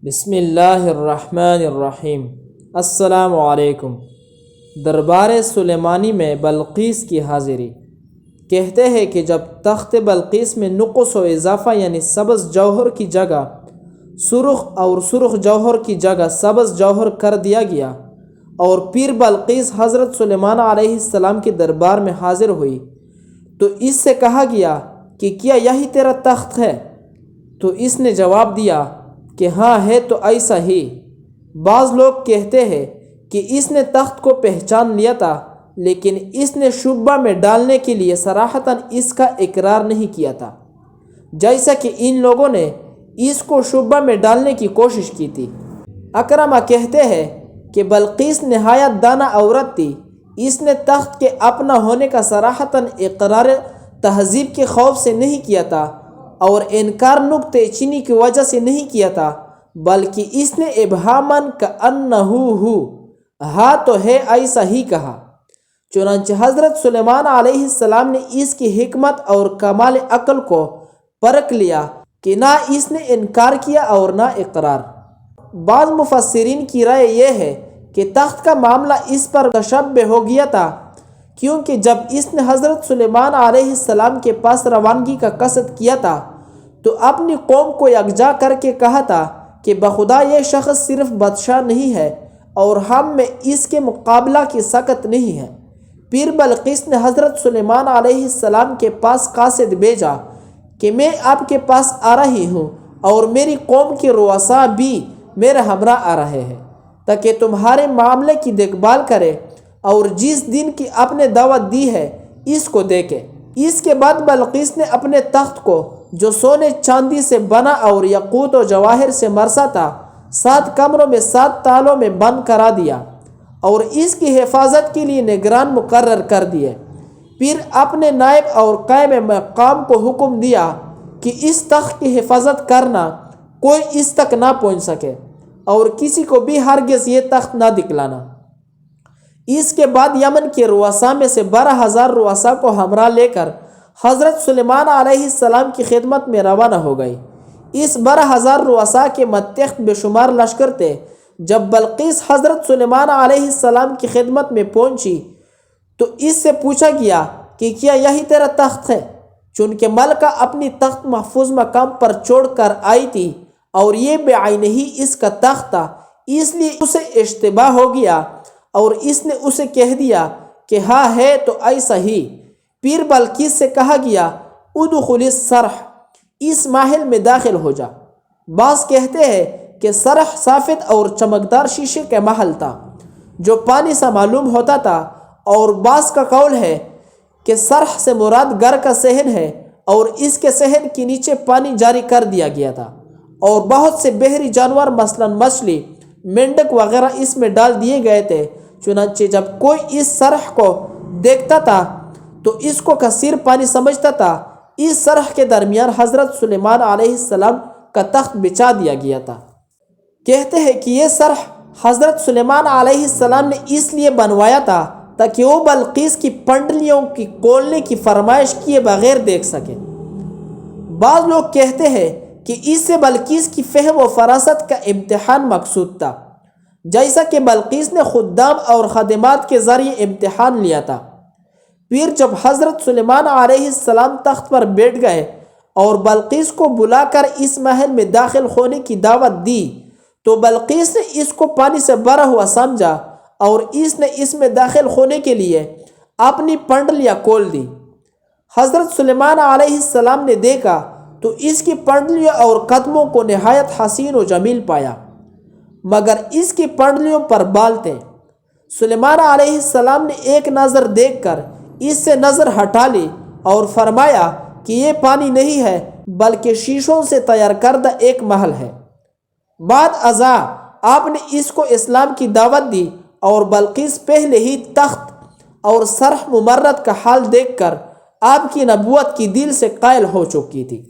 بسم اللہ الرحمن الرحیم۔ السلام علیکم۔ دربار سلیمانی میں بلقیس کی حاضری۔ کہتے ہیں کہ جب تخت بلقیس میں نقص و اضافہ یعنی سبز جوہر کی جگہ سرخ اور سرخ جوہر کی جگہ سبز جوہر کر دیا گیا اور پیر بلقیس حضرت سلیمان علیہ السلام کے دربار میں حاضر ہوئی تو اس سے کہا گیا کہ کیا یہی تیرا تخت ہے؟ تو اس نے جواب دیا کہ ہاں ہے تو ایسا ہی۔ بعض لوگ کہتے ہیں کہ اس نے تخت کو پہچان لیا تھا لیکن اس نے شبہ میں ڈالنے کے لیے صراحتاً اس کا اقرار نہیں کیا تھا، جیسا کہ ان لوگوں نے اس کو شبہ میں ڈالنے کی کوشش کی تھی۔ اکرمہ کہتے ہیں کہ بلقیس نہایت دانا عورت تھی، اس نے تخت کے اپنا ہونے کا صراحتاً اقرار تہذیب کے خوف سے نہیں کیا تھا اور انکار نکتے چینی کی وجہ سے نہیں کیا تھا، بلکہ اس نے ابہاماً کأنہو ہو ہاں تو ہے ایسا ہی کہا۔ چنانچہ حضرت سلیمان علیہ السلام نے اس کی حکمت اور کمال عقل کو پرکھ لیا کہ نہ اس نے انکار کیا اور نہ اقرار۔ بعض مفسرین کی رائے یہ ہے کہ تخت کا معاملہ اس پر تشبہ ہو گیا تھا کیونکہ جب اس نے حضرت سلیمان علیہ السلام کے پاس روانگی کا قصد کیا تھا تو اپنی قوم کو یکجا کر کے کہا تھا کہ بخدا یہ شخص صرف بادشاہ نہیں ہے اور ہم میں اس کے مقابلہ کی سکت نہیں ہے۔ پیر بلقیس نے حضرت سلیمان علیہ السلام کے پاس قاصد بھیجا کہ میں آپ کے پاس آ رہی ہوں اور میری قوم کے رؤساء بھی میرے ہمراہ آ رہے ہیں تاکہ تمہارے معاملے کی دیکھ بھال کرے اور جس دن کی آپ نے دعوت دی ہے اس کو دیکھے۔ اس کے بعد بلقیس نے اپنے تخت کو جو سونے چاندی سے بنا اور یاقوت و جواہر سے مرصع تھا 7 کمروں میں 7 تالوں میں بند کرا دیا اور اس کی حفاظت کے لیے نگران مقرر کر دیے۔ پھر اپنے نائب اور قائم مقام کو حکم دیا کہ اس تخت کی حفاظت کرنا، کوئی اس تک نہ پہنچ سکے اور کسی کو بھی ہرگز یہ تخت نہ دکھلانا۔ اس کے بعد یمن کے رؤساء میں سے 12,000 رؤساء کو ہمراہ لے کر حضرت سلیمان علیہ السلام کی خدمت میں روانہ ہو گئی۔ اس 12,000 رؤساء کے ماتحت بے شمار لشکر تھے۔ جب بلقیس حضرت سلیمان علیہ السلام کی خدمت میں پہنچی تو اس سے پوچھا گیا کہ کیا یہی تیرا تخت ہے؟ چونکہ ملکہ اپنی تخت محفوظ مقام پر چھوڑ کر آئی تھی اور یہ بعینہ ہی اس کا تخت تھا، اس لیے اسے اشتباہ ہو گیا اور اس نے اسے کہہ دیا کہ ہاں ہے تو ایسا ہی۔ پیر بلقیس سے کہا گیا ادخل الصرح، اس محل میں داخل ہو جا۔ بعض کہتے ہیں کہ صرح صافت اور چمکدار شیشے کا محل تھا جو پانی سے معلوم ہوتا تھا، اور بعض کا قول ہے کہ صرح سے مراد گھر کا صحن ہے اور اس کے صحن کے نیچے پانی جاری کر دیا گیا تھا اور بہت سے بحری جانور مثلا مچھلی، مینڈک وغیرہ اس میں ڈال دیے گئے تھے۔ چنانچہ جب کوئی اس صرح کو دیکھتا تھا تو اس کو کثیر پانی سمجھتا تھا۔ اس صرح کے درمیان حضرت سلیمان علیہ السلام کا تخت بچھا دیا گیا تھا۔ کہتے ہیں کہ یہ صرح حضرت سلیمان علیہ السلام نے اس لیے بنوایا تھا تاکہ وہ بلقیس کی پنڈلیوں کی کھولنے کی فرمائش کیے بغیر دیکھ سکے۔ بعض لوگ کہتے ہیں کہ اس سے بلقیس کی فہم و فراست کا امتحان مقصود تھا، جیسا کہ بلقیس نے خدام اور خادمات کے ذریعے امتحان لیا تھا۔ پھر جب حضرت سلیمان علیہ السلام تخت پر بیٹھ گئے اور بلقیس کو بلا کر اس محل میں داخل ہونے کی دعوت دی تو بلقیس نے اس کو پانی سے بھرا ہوا سمجھا اور اس نے اس میں داخل ہونے کے لیے اپنی پنڈلیاں کھول دی۔ حضرت سلیمان علیہ السلام نے دیکھا تو اس کی پنڈلیوں اور قدموں کو نہایت حسین و جمیل پایا، مگر اس کی پنڈلیوں پر بال تھے۔ سلیمان علیہ السلام نے ایک نظر دیکھ کر اس سے نظر ہٹا لی اور فرمایا کہ یہ پانی نہیں ہے بلکہ شیشوں سے تیار کردہ ایک محل ہے۔ بعد ازاں آپ نے اس کو اسلام کی دعوت دی اور بلقیس پہلے ہی تخت اور صرح ممرد کا حال دیکھ کر آپ کی نبوت کی دل سے قائل ہو چکی تھی۔